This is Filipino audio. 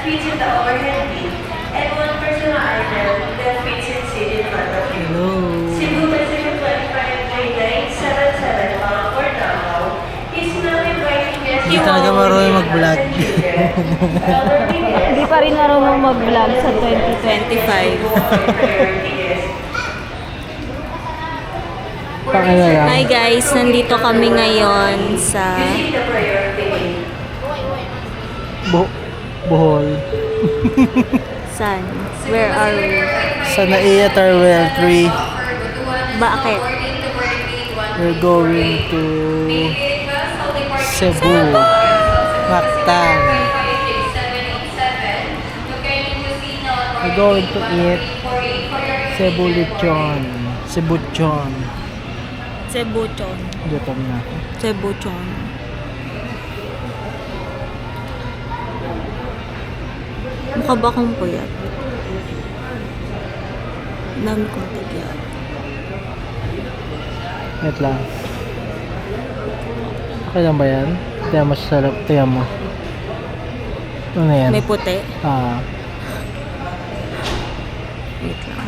fits in the overhead bin, and one personal item that fits in seat in front of you. Hello. Cebu Pacific 253977 bound for Davao is now inviting guests Hindi talaga marunong mag-vlog. Hindi pa rin marunong mag-vlog sa 2025. Pakala lang. Hi guys, nandito kami ngayon sa Bohol. San? Where are we? Sa Naiya Tarwell 3. Bakit? We're going to Cebu. Mactan. We're going to eat Cebu lechon. Cebuchon. Cebuchon. Gutom na ako. Cebuchon. Mukha ba akong puyat? Dami kong tagyat. Wait lang. Okay lang ba yan? Tiyan mo sa sarap. Tiyan mo. Ano na yan? May puti. Ah. Wait lang.